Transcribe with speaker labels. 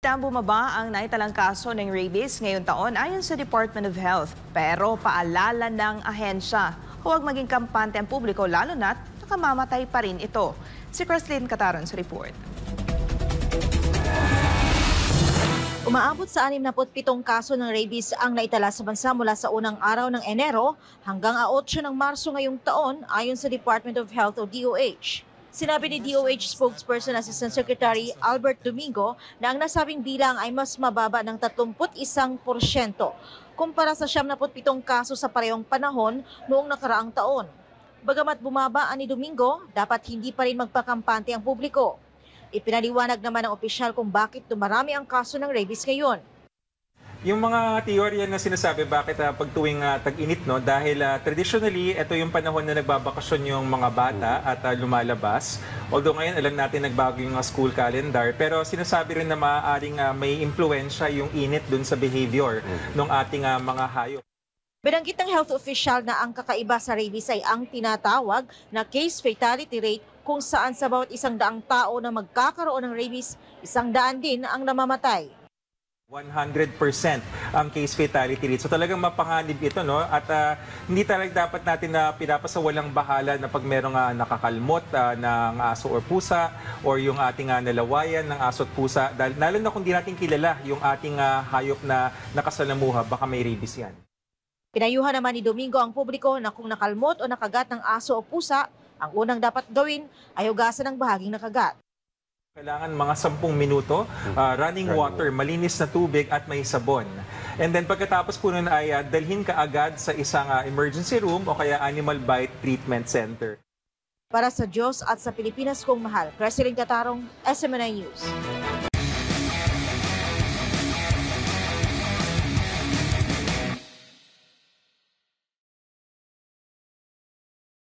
Speaker 1: Balitang bumaba ang naitalang kaso ng rabies ngayong taon ayon sa Department of Health. Pero paalala ng ahensya, huwag maging kampante ang publiko lalo na't nakamamatay pa rin ito. Si Creslyn Cataron sa report.
Speaker 2: Umaabot sa 67 kaso ng rabies ang naitala sa bansa mula sa unang araw ng Enero hanggang 8 ng Marso ngayong taon ayon sa Department of Health o DOH. Sinabi ni DOH spokesperson Assistant Secretary Albert Domingo na ang nasabing bilang ay mas mababa ng 31% kumpara sa 77 kaso sa parehong panahon noong nakaraang taon. Bagamat bumaba ani Domingo, dapat hindi pa rin magpakampante ang publiko. Ipinaliwanag naman ng opisyal kung bakit dumarami ang kaso ng rabies ngayon.
Speaker 3: Yung mga teorya na sinasabi bakit pag tuwing tag-init, no? Dahil traditionally, ito yung panahon na nagbabakasyon yung mga bata at lumalabas. Although ngayon, alam natin nagbago yung school calendar. Pero sinasabi rin na maaaring may impluensya yung init dun sa behavior ng ating mga hayop.
Speaker 2: Binanggit ng health official na ang kakaiba sa rabies ay ang tinatawag na case fatality rate kung saan sa bawat 100 tao na magkakaroon ng rabies, 100 din ang namamatay.
Speaker 3: 100% ang case fatality rate. So talagang mapanganib ito, no? At hindi talaga dapat natin na pinapasawalang bahala na pag merong nakakalmot ng aso or pusa or yung ating nalawayan ng aso at pusa. Dahil lalo na kung di natin kilala yung ating hayop na nakasalamuha, baka may rabies yan.
Speaker 2: Pinayuhan naman ni Domingo ang publiko na kung nakalmot o nakagat ng aso o pusa, ang unang dapat gawin ay hugasan ang bahaging nakagat.
Speaker 3: Kailangan mga 10 minuto, running water, malinis na tubig at may sabon. And then pagkatapos po nun ay dalhin ka agad sa isang emergency room o kaya animal bite treatment center.
Speaker 2: Para sa Diyos at sa Pilipinas kong mahal, Creslyn Catarong, SMNI News.